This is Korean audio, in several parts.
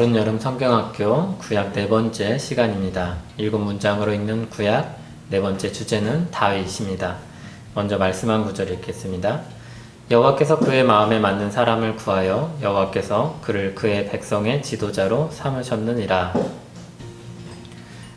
어른 여름 성경학교 구약 네 번째 시간입니다. 7문장으로 읽는 구약 네 번째 주제는 다윗입니다. 먼저 말씀 한 구절 읽겠습니다. 여호와께서 그의 마음에 맞는 사람을 구하여 여호와께서 그를 그의 백성의 지도자로 삼으셨느니라.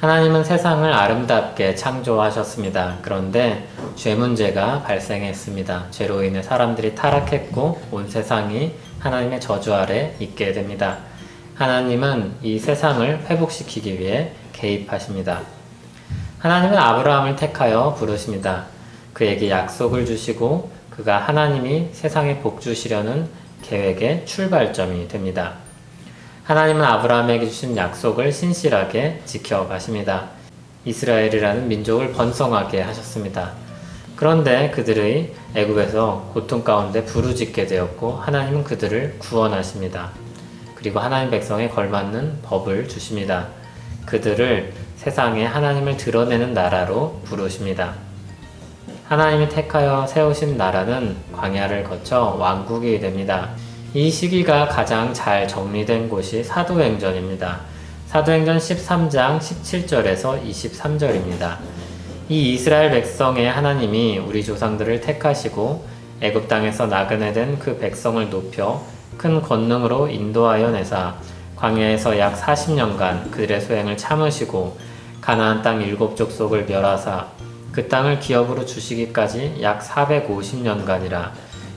하나님은 세상을 아름답게 창조하셨습니다. 그런데 죄 문제가 발생했습니다. 죄로 인해 사람들이 타락했고 온 세상이 하나님의 저주 아래 있게 됩니다. 하나님은 이 세상을 회복시키기 위해 개입하십니다. 하나님은 아브라함을 택하여 부르십니다. 그에게 약속을 주시고 그가 하나님이 세상에 복 주시려는 계획의 출발점이 됩니다. 하나님은 아브라함에게 주신 약속을 신실하게 지켜가십니다. 이스라엘이라는 민족을 번성하게 하셨습니다. 그런데 그들의 애굽에서 고통 가운데 부르짖게 되었고 하나님은 그들을 구원하십니다. 그리고 하나님 백성에 걸맞는 법을 주십니다. 그들을 세상에 하나님을 드러내는 나라로 부르십니다. 하나님이 택하여 세우신 나라는 광야를 거쳐 왕국이 됩니다. 이 시기가 가장 잘 정리된 곳이 사도행전입니다. 사도행전 13장 17절에서 23절입니다. 이 이스라엘 백성의 하나님이 우리 조상들을 택하시고 애굽 땅에서 나그네 된 그 백성을 높여 큰 권능으로 인도하여 내사 광야에서 약 40년간 그들의 소행을 참으시고 가나안 땅 7족속을 멸하사 그 땅을 기업으로 주시기까지 약 450년간이라.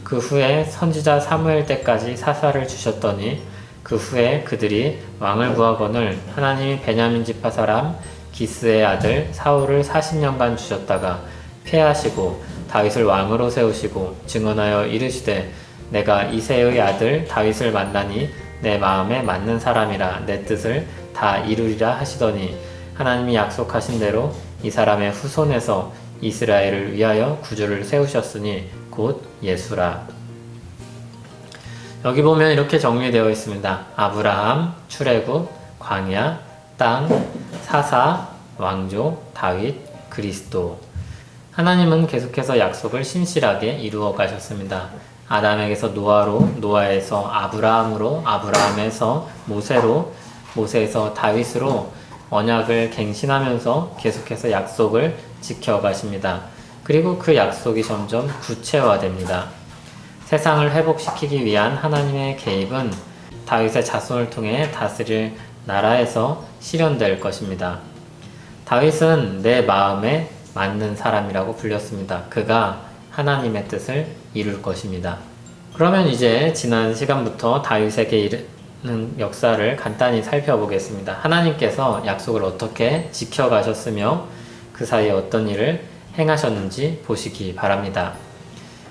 그 후에 선지자 사무엘 때까지 사사를 주셨더니 그 후에 그들이 왕을 구하거늘 하나님이 베냐민 지파 사람 기스의 아들 사울을 40년간 주셨다가 패하시고 다윗을 왕으로 세우시고 증언하여 이르시되 내가 이새의 아들 다윗을 만나니 내 마음에 맞는 사람이라 내 뜻을 다 이루리라 하시더니 하나님이 약속하신 대로 이 사람의 후손에서 이스라엘을 위하여 구주를 세우셨으니 곧 예수라. 여기 보면 이렇게 정리되어 있습니다. 아브라함, 출애굽, 광야, 땅, 사사, 왕족, 다윗, 그리스도. 하나님은 계속해서 약속을 신실하게 이루어 가셨습니다. 아담에게서 노아로, 노아에서 아브라함으로, 아브라함에서 모세로, 모세에서 다윗으로 언약을 갱신하면서 계속해서 약속을 지켜가십니다. 그리고 그 약속이 점점 구체화됩니다. 세상을 회복시키기 위한 하나님의 개입은 다윗의 자손을 통해 다스릴 나라에서 실현될 것입니다. 다윗은 내 마음에 맞는 사람이라고 불렸습니다. 그가 하나님의 뜻을 이룰 것입니다. 그러면 이제 지난 시간부터 다윗에게 이르는 역사를 간단히 살펴보겠습니다. 하나님께서 약속을 어떻게 지켜가셨으며 그 사이에 어떤 일을 행하셨는지 보시기 바랍니다.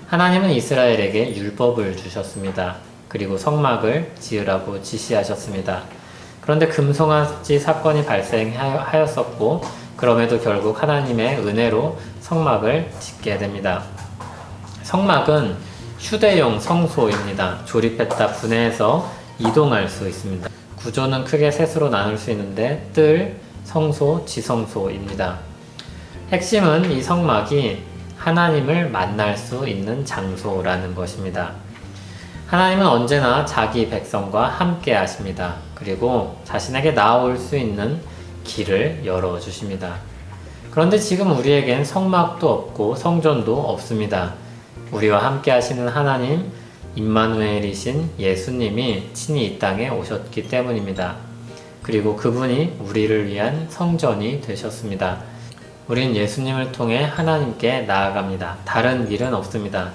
하나님은 이스라엘에게 율법을 주셨습니다. 그리고 성막을 지으라고 지시하셨습니다. 그런데 금송아지 사건이 발생하였었고 그럼에도 결국 하나님의 은혜로 성막을 짓게 됩니다. 성막은 휴대용 성소입니다. 조립했다 분해해서 이동할 수 있습니다. 구조는 크게 셋으로 나눌 수 있는데 뜰, 성소, 지성소입니다. 핵심은 이 성막이 하나님을 만날 수 있는 장소라는 것입니다. 하나님은 언제나 자기 백성과 함께 하십니다. 그리고 자신에게 나아올 수 있는 길을 열어주십니다. 그런데 지금 우리에겐 성막도 없고 성전도 없습니다. 우리와 함께 하시는 하나님, 임마누엘이신 예수님이 친히 이 땅에 오셨기 때문입니다. 그리고 그분이 우리를 위한 성전이 되셨습니다. 우린 예수님을 통해 하나님께 나아갑니다. 다른 길은 없습니다.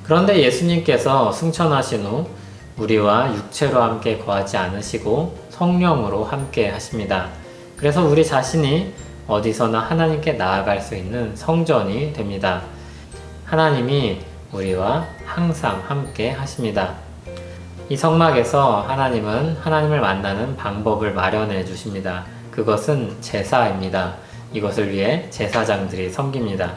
그런데 예수님께서 승천하신 후 우리와 육체로 함께 거하지 않으시고 성령으로 함께 하십니다. 그래서 우리 자신이 어디서나 하나님께 나아갈 수 있는 성전이 됩니다. 하나님이 우리와 항상 함께 하십니다. 이 성막에서 하나님은 하나님을 만나는 방법을 마련해 주십니다. 그것은 제사입니다. 이것을 위해 제사장들이 섬깁니다.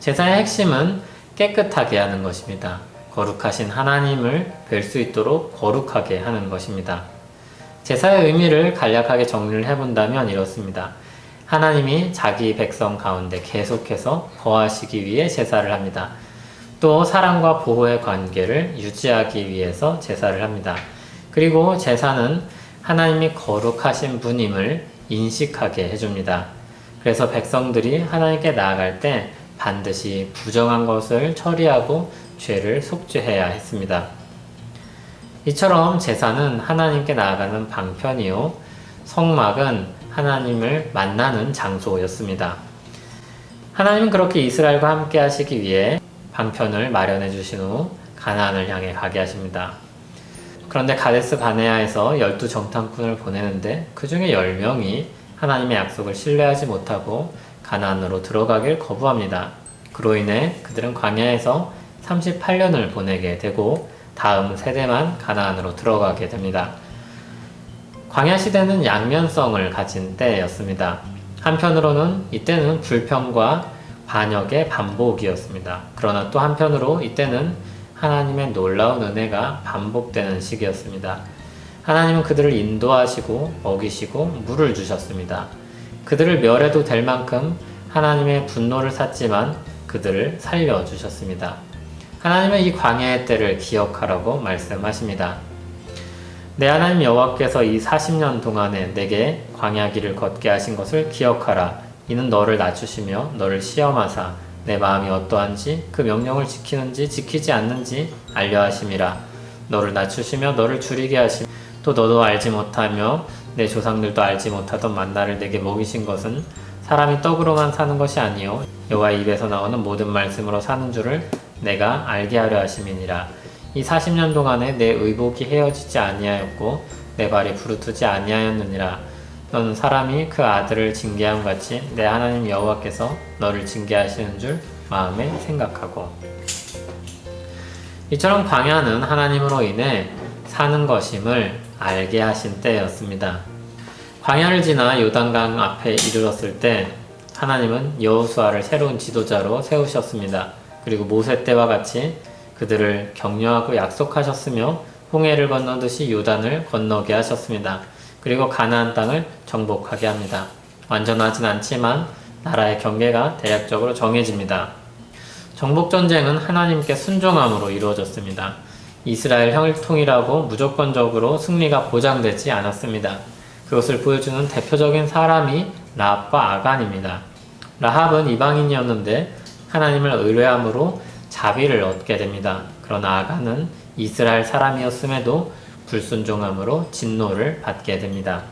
제사의 핵심은 깨끗하게 하는 것입니다. 거룩하신 하나님을 뵐 수 있도록 거룩하게 하는 것입니다. 제사의 의미를 간략하게 정리를 해본다면 이렇습니다. 하나님이 자기 백성 가운데 계속해서 거하시기 위해 제사를 합니다. 또 사랑과 보호의 관계를 유지하기 위해서 제사를 합니다. 그리고 제사는 하나님이 거룩하신 분임을 인식하게 해줍니다. 그래서 백성들이 하나님께 나아갈 때 반드시 부정한 것을 처리하고 죄를 속죄해야 했습니다. 이처럼 제사는 하나님께 나아가는 방편이요, 성막은 하나님을 만나는 장소였습니다. 하나님은 그렇게 이스라엘과 함께 하시기 위해 방편을 마련해 주신 후 가나안을 향해 가게 하십니다. 그런데 가데스 바네아에서 12 정탐꾼을 보내는데 그 중에 10명이 하나님의 약속을 신뢰하지 못하고 가나안으로 들어가길 거부합니다. 그로 인해 그들은 광야에서 38년을 보내게 되고 다음 세대만 가나안으로 들어가게 됩니다. 광야 시대는 양면성을 가진 때였습니다. 한편으로는 이때는 불평과 반역의 반복이었습니다. 그러나 또 한편으로 이때는 하나님의 놀라운 은혜가 반복되는 시기였습니다. 하나님은 그들을 인도하시고 먹이시고 물을 주셨습니다. 그들을 멸해도 될 만큼 하나님의 분노를 샀지만 그들을 살려주셨습니다. 하나님은 이 광야의 때를 기억하라고 말씀하십니다. 내 하나님 여호와께서 이 40년 동안에 내게 광야 길을 걷게 하신 것을 기억하라. 이는 너를 낮추시며 너를 시험하사 내 마음이 어떠한지 그 명령을 지키는지 지키지 않는지 알려 하심이라. 너를 낮추시며 너를 줄이게 하시며 또 너도 알지 못하며 내 조상들도 알지 못하던 만나를 내게 먹이신 것은 사람이 떡으로만 사는 것이 아니요 여호와의 입에서 나오는 모든 말씀으로 사는 줄을 내가 알게 하려 하심이니라. 이 40년 동안에 내 의복이 헤어지지 아니하였고 내 발이 부르트지 아니하였느니라. 너는 사람이 그 아들을 징계함 같이 내 하나님 여호와께서 너를 징계하시는 줄 마음에 생각하고. 이처럼 광야는 하나님으로 인해 사는 것임을 알게 하신 때였습니다. 광야를 지나 요단강 앞에 이르렀을 때 하나님은 여호수아를 새로운 지도자로 세우셨습니다. 그리고 모세 때와 같이 그들을 격려하고 약속하셨으며 홍해를 건너듯이 요단을 건너게 하셨습니다. 그리고 가나안 땅을 정복하게 합니다. 완전하진 않지만 나라의 경계가 대략적으로 정해집니다. 정복전쟁은 하나님께 순종함으로 이루어졌습니다. 이스라엘 혈통이라고 무조건적으로 승리가 보장되지 않았습니다. 그것을 보여주는 대표적인 사람이 라합과 아간입니다. 라합은 이방인이었는데 하나님을 의뢰함으로 자비를 얻게 됩니다. 그러나 아간은 이스라엘 사람이었음에도 불순종함으로 진노를 받게 됩니다.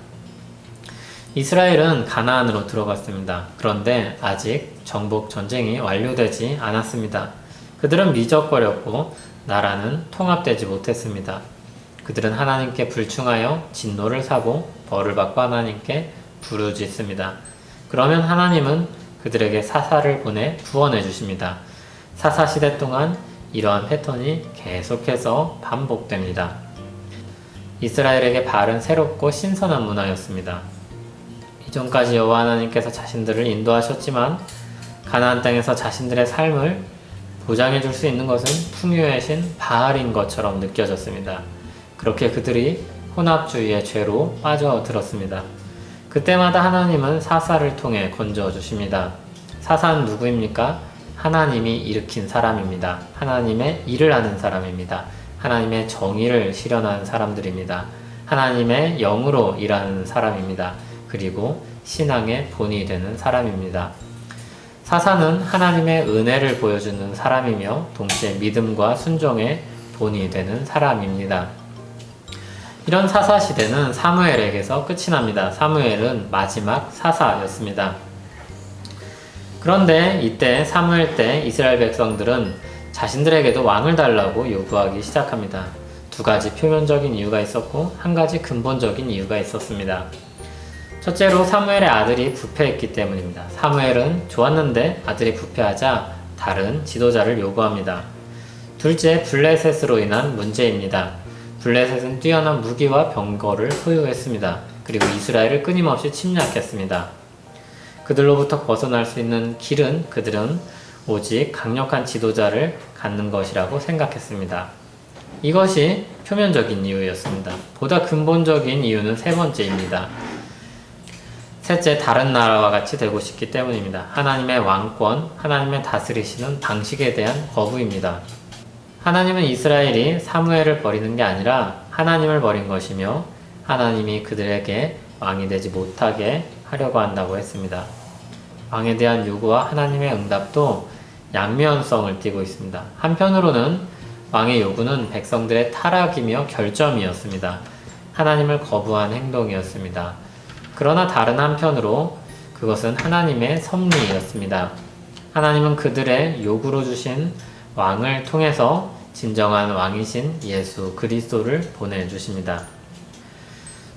이스라엘은 가나안으로 들어갔습니다. 그런데 아직 정복 전쟁이 완료되지 않았습니다. 그들은 미적거렸고 나라는 통합되지 못했습니다. 그들은 하나님께 불충하여 진노를 사고 벌을 받고 하나님께 부르짖습니다. 그러면 하나님은 그들에게 사사를 보내 구원해 주십니다. 사사시대 동안 이러한 패턴이 계속해서 반복됩니다. 이스라엘에게 발은 새롭고 신선한 문화였습니다. 이전까지 여호와 하나님께서 자신들을 인도하셨지만 가나안 땅에서 자신들의 삶을 보장해 줄 수 있는 것은 풍요의 신 바알인 것처럼 느껴졌습니다. 그렇게 그들이 혼합주의의 죄로 빠져들었습니다. 그때마다 하나님은 사사를 통해 건져 주십니다. 사사는 누구입니까? 하나님이 일으킨 사람입니다. 하나님의 일을 하는 사람입니다. 하나님의 정의를 실현하는 사람들입니다. 하나님의 영으로 일하는 사람입니다. 그리고 신앙의 본이 되는 사람입니다. 사사는 하나님의 은혜를 보여주는 사람이며 동시에 믿음과 순종의 본이 되는 사람입니다. 이런 사사 시대는 사무엘에게서 끝이 납니다. 사무엘은 마지막 사사였습니다. 그런데 이때 사무엘 때 이스라엘 백성들은 자신들에게도 왕을 달라고 요구하기 시작합니다. 두 가지 표면적인 이유가 있었고 한 가지 근본적인 이유가 있었습니다. 첫째로 사무엘의 아들이 부패했기 때문입니다. 사무엘은 좋았는데 아들이 부패하자 다른 지도자를 요구합니다. 둘째, 블레셋으로 인한 문제입니다. 블레셋은 뛰어난 무기와 병거를 소유했습니다. 그리고 이스라엘을 끊임없이 침략했습니다. 그들로부터 벗어날 수 있는 길은 그들은 오직 강력한 지도자를 갖는 것이라고 생각했습니다. 이것이 표면적인 이유였습니다. 보다 근본적인 이유는 세 번째입니다. 셋째, 다른 나라와 같이 되고 싶기 때문입니다. 하나님의 왕권, 하나님의 다스리시는 방식에 대한 거부입니다. 하나님은 이스라엘이 사무엘을 버리는 게 아니라 하나님을 버린 것이며 하나님이 그들에게 왕이 되지 못하게 하려고 한다고 했습니다. 왕에 대한 요구와 하나님의 응답도 양면성을 띠고 있습니다. 한편으로는 왕의 요구는 백성들의 타락이며 결점이었습니다. 하나님을 거부한 행동이었습니다. 그러나 다른 한편으로 그것은 하나님의 섭리였습니다. 하나님은 그들의 요구로 주신 왕을 통해서 진정한 왕이신 예수 그리스도를 보내주십니다.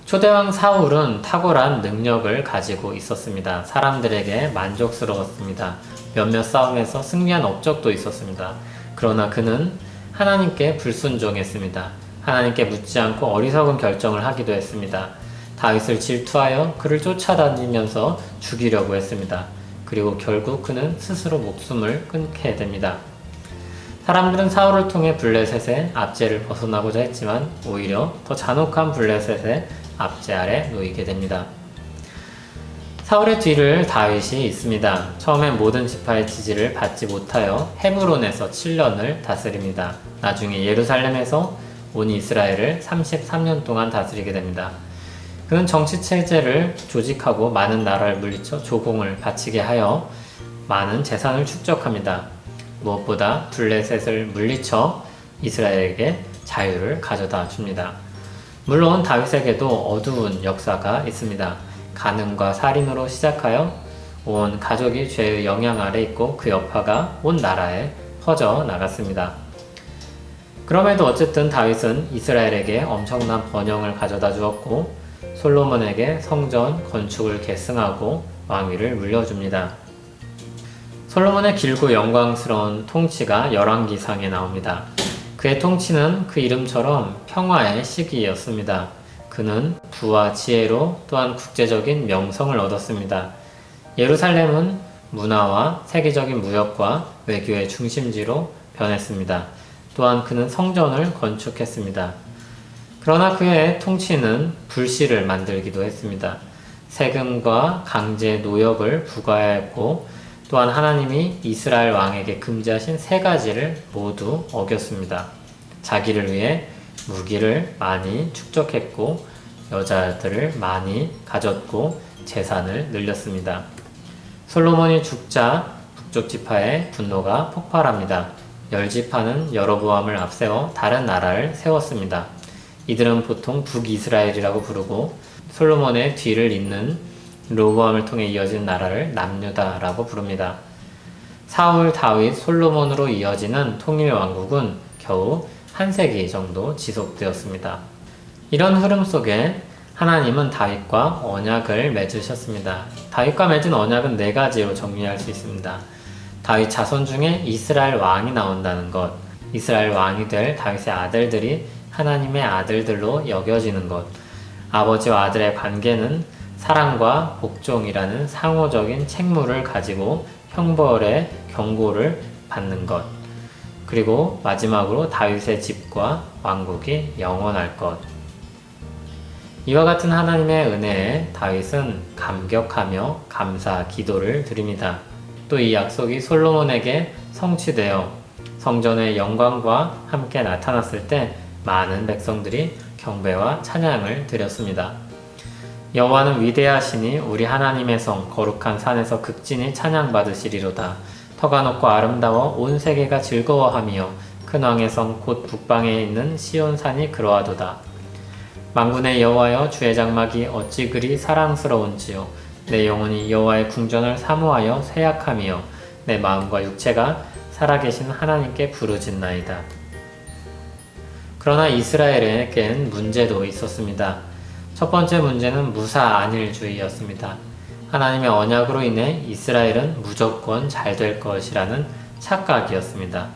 초대왕 사울은 탁월한 능력을 가지고 있었습니다. 사람들에게 만족스러웠습니다. 몇몇 싸움에서 승리한 업적도 있었습니다. 그러나 그는 하나님께 불순종했습니다. 하나님께 묻지 않고 어리석은 결정을 하기도 했습니다. 다윗을 질투하여 그를 쫓아다니면서 죽이려고 했습니다. 그리고 결국 그는 스스로 목숨을 끊게 됩니다. 사람들은 사울을 통해 블레셋의 압제를 벗어나고자 했지만 오히려 더 잔혹한 블레셋의 압제 아래 놓이게 됩니다. 사울의 뒤를 다윗이 잇습니다. 처음엔 모든 지파의 지지를 받지 못하여 헤브론에서 7년을 다스립니다. 나중에 예루살렘에서 온 이스라엘을 33년 동안 다스리게 됩니다. 그는 정치체제를 조직하고 많은 나라를 물리쳐 조공을 바치게 하여 많은 재산을 축적합니다. 무엇보다 블레셋을 물리쳐 이스라엘에게 자유를 가져다 줍니다. 물론 다윗에게도 어두운 역사가 있습니다. 간음과 살인으로 시작하여 온 가족이 죄의 영향 아래 있고 그 여파가 온 나라에 퍼져 나갔습니다. 그럼에도 어쨌든 다윗은 이스라엘에게 엄청난 번영을 가져다 주었고 솔로몬에게 성전 건축을 계승하고 왕위를 물려줍니다. 솔로몬의 길고 영광스러운 통치가 열왕기상에 나옵니다. 그의 통치는 그 이름처럼 평화의 시기였습니다. 그는 부와 지혜로 또한 국제적인 명성을 얻었습니다. 예루살렘은 문화와 세계적인 무역과 외교의 중심지로 변했습니다. 또한 그는 성전을 건축했습니다. 그러나 그의 통치는 불씨를 만들기도 했습니다. 세금과 강제 노역을 부과했고 또한 하나님이 이스라엘 왕에게 금지하신 3가지를 모두 어겼습니다. 자기를 위해 무기를 많이 축적했고 여자들을 많이 가졌고 재산을 늘렸습니다. 솔로몬이 죽자 북쪽 지파의 분노가 폭발합니다. 열지파는 여로보암을 앞세워 다른 나라를 세웠습니다. 이들은 보통 북이스라엘이라고 부르고 솔로몬의 뒤를 잇는 로보암을 통해 이어진 나라를 남유다라고 부릅니다. 사울, 다윗, 솔로몬으로 이어지는 통일 왕국은 겨우 1세기 정도 지속되었습니다. 이런 흐름 속에 하나님은 다윗과 언약을 맺으셨습니다. 다윗과 맺은 언약은 4가지로 정리할 수 있습니다. 다윗 자손 중에 이스라엘 왕이 나온다는 것, 이스라엘 왕이 될 다윗의 아들들이 하나님의 아들들로 여겨지는 것, 아버지와 아들의 관계는 사랑과 복종이라는 상호적인 책무를 가지고 형벌의 경고를 받는 것, 그리고 마지막으로 다윗의 집과 왕국이 영원할 것. 이와 같은 하나님의 은혜에 다윗은 감격하며 감사 기도를 드립니다. 또 이 약속이 솔로몬에게 성취되어 성전의 영광과 함께 나타났을 때 많은 백성들이 경배와 찬양을 드렸습니다. 여호와는 위대하시니 우리 하나님의 성 거룩한 산에서 극진히 찬양받으시리로다. 터가 높고 아름다워 온 세계가 즐거워하며 큰 왕의 성 곧 북방에 있는 시온산이 그러하도다. 만군의 여호와여 주의 장막이 어찌 그리 사랑스러운지요. 내 영혼이 여호와의 궁전을 사모하여 쇠약하며 내 마음과 육체가 살아계신 하나님께 부르짖나이다. 그러나 이스라엘에겐 문제도 있었습니다. 첫 번째 문제는 무사 안일주의였습니다. 하나님의 언약으로 인해 이스라엘은 무조건 잘 될 것이라는 착각이었습니다.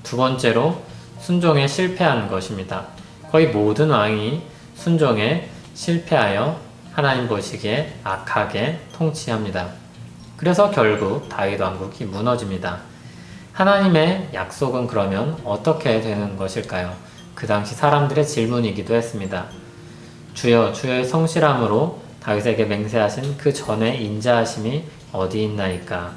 두 번째로 순종에 실패한 것입니다. 거의 모든 왕이 순종에 실패하여 하나님 보시기에 악하게 통치합니다. 그래서 결국 다윗 왕국이 무너집니다. 하나님의 약속은 그러면 어떻게 되는 것일까요? 그 당시 사람들의 질문이기도 했습니다. 주여, 주의 성실함으로 다윗에게 맹세하신 그 전의 인자하심이 어디 있나이까?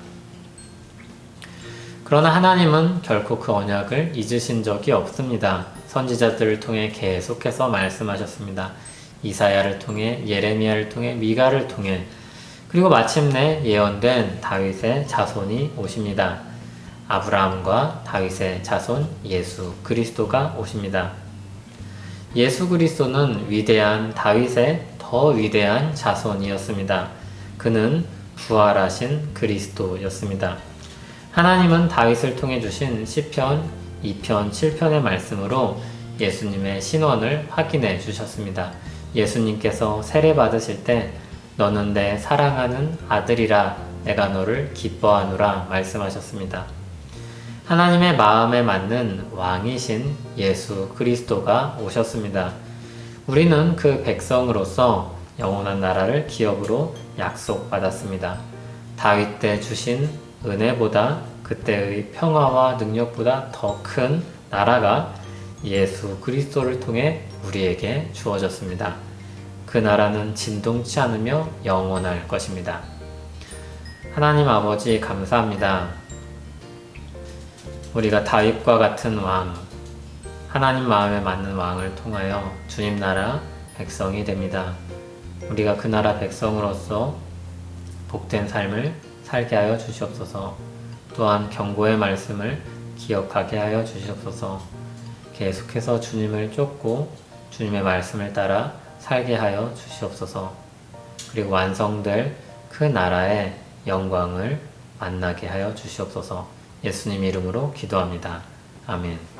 그러나 하나님은 결코 그 언약을 잊으신 적이 없습니다. 선지자들을 통해 계속해서 말씀하셨습니다. 이사야를 통해, 예레미야를 통해, 미가를 통해, 그리고 마침내 예언된 다윗의 자손이 오십니다. 아브라함과 다윗의 자손 예수 그리스도가 오십니다. 예수 그리스도는 위대한 다윗의 더 위대한 자손이었습니다. 그는 부활하신 그리스도였습니다. 하나님은 다윗을 통해 주신 시편 2편 7편의 말씀으로 예수님의 신원을 확인해 주셨습니다. 예수님께서 세례 받으실 때 너는 내 사랑하는 아들이라 내가 너를 기뻐하노라 말씀하셨습니다. 하나님의 마음에 맞는 왕이신 예수 그리스도가 오셨습니다. 우리는 그 백성으로서 영원한 나라를 기업으로 약속받았습니다. 다윗 때 주신 은혜보다 그때의 평화와 능력보다 더 큰 나라가 예수 그리스도를 통해 우리에게 주어졌습니다. 그 나라는 진동치 않으며 영원할 것입니다. 하나님 아버지 감사합니다. 우리가 다윗과 같은 왕, 하나님 마음에 맞는 왕을 통하여 주님 나라 백성이 됩니다. 우리가 그 나라 백성으로서 복된 삶을 살게 하여 주시옵소서. 또한 경고의 말씀을 기억하게 하여 주시옵소서. 계속해서 주님을 쫓고 주님의 말씀을 따라 살게 하여 주시옵소서. 그리고 완성될 그 나라의 영광을 만나게 하여 주시옵소서. 예수님 이름으로 기도합니다. 아멘.